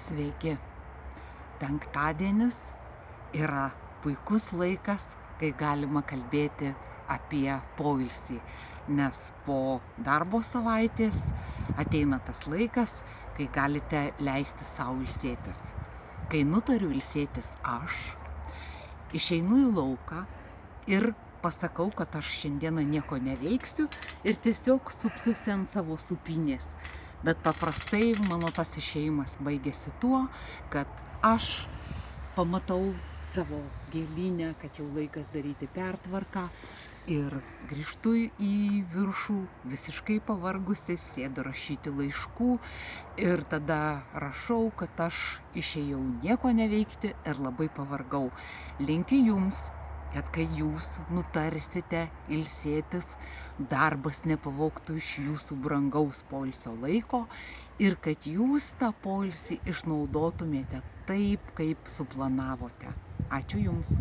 Sveiki. Penktadienis yra puikus laikas, kai galima kalbėti apie poilsį, nes po darbo savaitės ateina tas laikas, kai galite leisti sau ilsėtis. Kai nutariu ilsėtis aš, išeinu į lauką ir pasakau, kad aš šiandieną nieko neveiksiu ir tiesiog supsiuosi ant savo supinės. Bet paprastai mano tas išėjimas baigėsi tuo, kad aš pamatau savo gėlynę, kad jau laikas daryti pertvarką ir grįžtu į viršų visiškai pavargusi, sėdu rašyti laiškų ir tada rašau, kad aš išėjau nieko neveikti ir labai pavargau. Linkiu jums, kad kai jūs nutarsite ilsėtis, darbas nepavogtų iš jūsų brangaus poilsio laiko ir kad jūs tą poilsį išnaudotumėte taip, kaip suplanavote. Ačiū Jums.